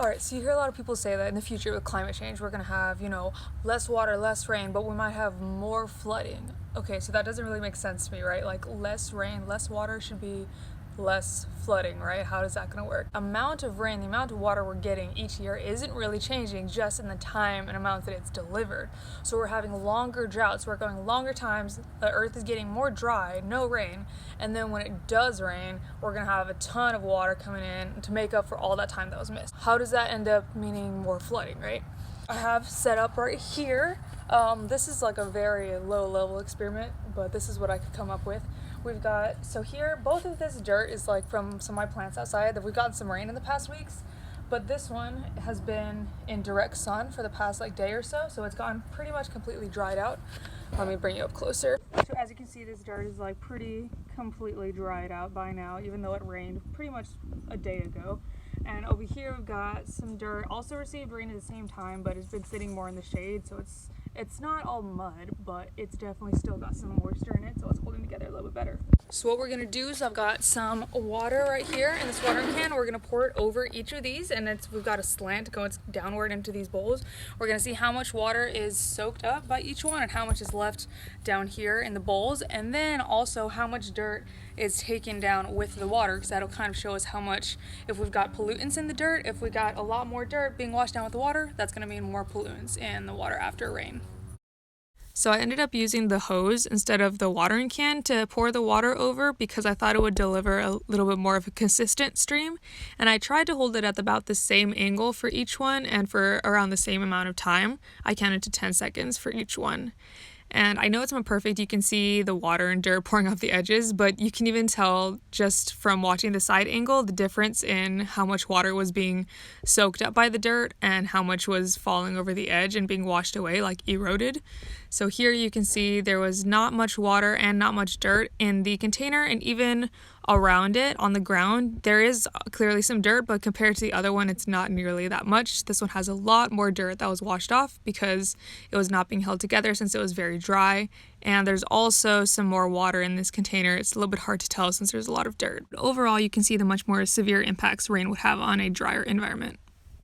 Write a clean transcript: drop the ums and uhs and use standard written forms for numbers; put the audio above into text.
All right, so you hear a lot of people say that in the future with climate change, we're going to have, less water, less rain, but we might have more flooding. Okay, so that doesn't really make sense to me, right? Like less rain, less water should be less flooding, right? How is that going to work? Amount of rain, the amount of water we're getting each year isn't really changing, just in the time and amount that it's delivered. So we're having longer droughts, we're going longer times, the earth is getting more dry, no rain, and then when it does rain, we're going to have a ton of water coming in to make up for all that time that was missed. How does that end up meaning more flooding, right? I have set up right here. This is like a very low level experiment, but this is what I could come up with. We've got, so here, both of this dirt is like from some of my plants outside that we've gotten some rain in the past weeks, but this one has been in direct sun for the past like day or so, so it's gotten pretty much completely dried out. Let me bring you up closer. So as you can see, this dirt is like pretty completely dried out by now, even though it rained pretty much a day ago. And over here we've got some dirt, also received rain at the same time, but it's been sitting more in the shade, so it's not all mud, but it's definitely still got some moisture in it, so it's holding together a little bit better. So what we're gonna do is I've got some water right here in this watering can. We're gonna pour it over each of these, and we've got a slant going downward into these bowls. We're gonna see how much water is soaked up by each one and how much is left down here in the bowls, and then also how much dirt is taken down with the water, because that'll kind of show us how much, if we've got pollutants in the dirt, if we got a lot more dirt being washed down with the water, that's gonna mean more pollutants in the water after rain. So I ended up using the hose instead of the watering can to pour the water over because I thought it would deliver a little bit more of a consistent stream, and I tried to hold it at about the same angle for each one and for around the same amount of time. I counted to 10 seconds for each one. And I know it's not perfect, you can see the water and dirt pouring off the edges, but you can even tell just from watching the side angle the difference in how much water was being soaked up by the dirt and how much was falling over the edge and being washed away, like eroded. So here you can see there was not much water and not much dirt in the container, and even around it on the ground there is clearly some dirt, but compared to the other one it's not nearly that much. This one has a lot more dirt that was washed off because it was not being held together since it was very dry, and there's also some more water in this container. It's a little bit hard to tell since there's a lot of dirt. But overall you can see the much more severe impacts rain would have on a drier environment.